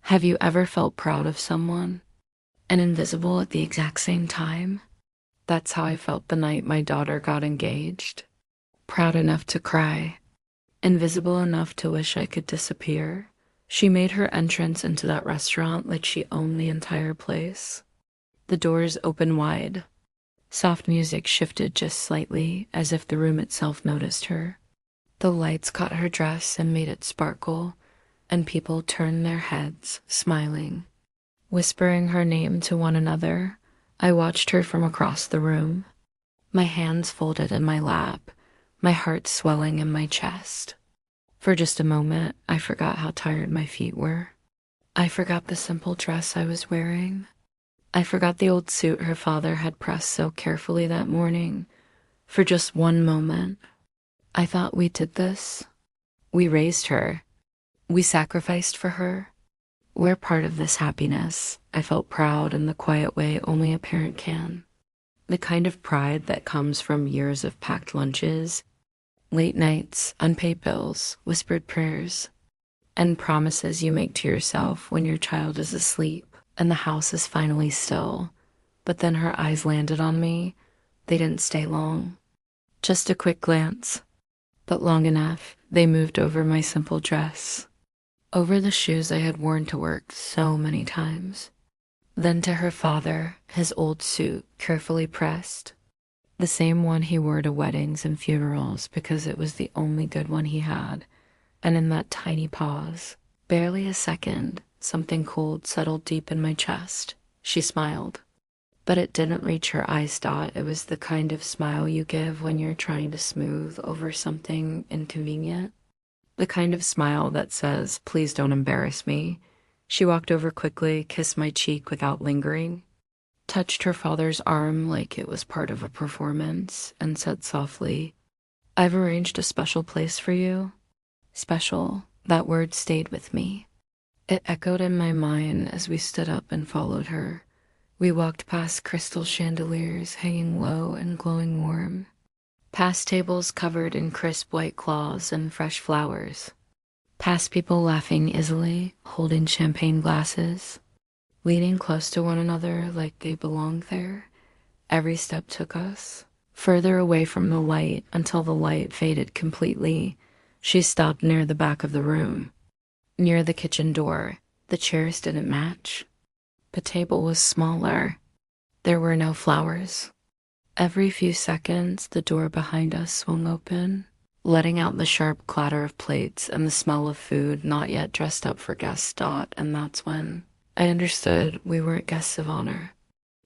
Have you ever felt proud of someone and invisible at the exact same time? That's how I felt the night my daughter got engaged. Proud enough to cry, invisible enough to wish I could disappear. She made her entrance into that restaurant like she owned the entire place. The doors open wide. Soft music shifted just slightly, as if the room itself noticed her. The lights caught her dress and made it sparkle, and people turned their heads, smiling. Whispering her name to one another, I watched her from across the room. My hands folded in my lap, my heart swelling in my chest. For just a moment, I forgot how tired my feet were. I forgot the simple dress I was wearing. I forgot the old suit her father had pressed so carefully that morning. For just one moment, I thought we did this. We raised her. We sacrificed for her. We're part of this happiness. I felt proud in the quiet way only a parent can. The kind of pride that comes from years of packed lunches, late nights, unpaid bills, whispered prayers, and promises you make to yourself when your child is asleep and the house is finally still. But then her eyes landed on me. They didn't stay long. Just a quick glance, but long enough they moved over my simple dress, over the shoes I had worn to work so many times. Then to her father, his old suit carefully pressed, the same one he wore to weddings and funerals because it was the only good one he had. And in that tiny pause, barely a second, something cold settled deep in my chest. She smiled. But it didn't reach her eyes. It was the kind of smile you give when you're trying to smooth over something inconvenient. The kind of smile that says, please don't embarrass me. She walked over quickly, kissed my cheek without lingering, touched her father's arm like it was part of a performance, and said softly, I've arranged a special place for you. Special, that word stayed with me. It echoed in my mind as we stood up and followed her. We walked past crystal chandeliers hanging low and glowing warm, past tables covered in crisp white cloths and fresh flowers, past people laughing easily, holding champagne glasses, leaning close to one another like they belonged there. Every step took us further away from the light until the light faded completely. She stopped near the back of the room, near the kitchen door. The chairs didn't match. The table was smaller. There were no flowers. Every few seconds, the door behind us swung open, letting out the sharp clatter of plates and the smell of food not yet dressed up for guests. And that's when I understood we weren't guests of honor.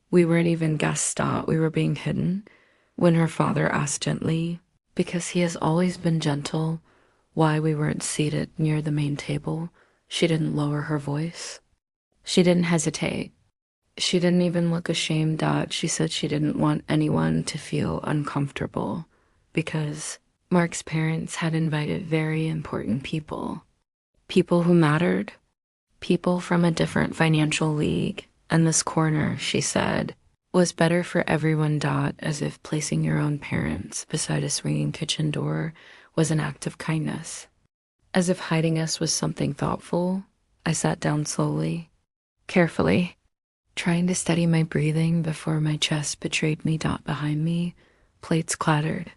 We weren't even guests. We were being hidden. When her father asked gently, because he has always been gentle, why we weren't seated near the main table, she didn't lower her voice. She didn't hesitate. She didn't even look ashamed. She said she didn't want anyone to feel uncomfortable because Mark's parents had invited very important people, people who mattered, people from a different financial league, and this corner, she said, was better for everyone. As if placing your own parents beside a swinging kitchen door was an act of kindness. As if hiding us was something thoughtful, I sat down slowly, carefully, trying to steady my breathing before my chest betrayed me. Behind me, plates clattered.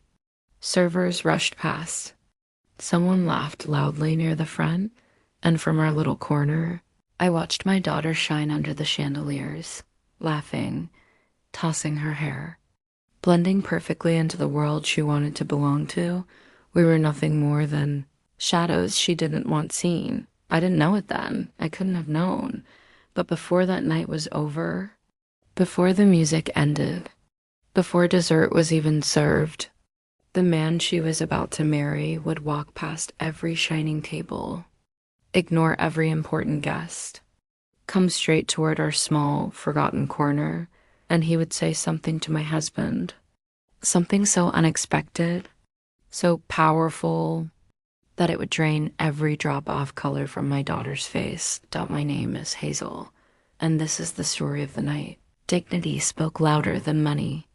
Servers rushed past. Someone laughed loudly near the front, and from our little corner, I watched my daughter shine under the chandeliers, laughing, tossing her hair, blending perfectly into the world she wanted to belong to. We were nothing more than shadows she didn't want seen. I didn't know it then. I couldn't have known. But before that night was over, before the music ended, before dessert was even served, the man she was about to marry would walk past every shining table, ignore every important guest, come straight toward our small, forgotten corner, and he would say something to my husband, something so unexpected, so powerful, that it would drain every drop of color from my daughter's face. My name is Hazel, and this is the story of the night. Dignity spoke louder than money.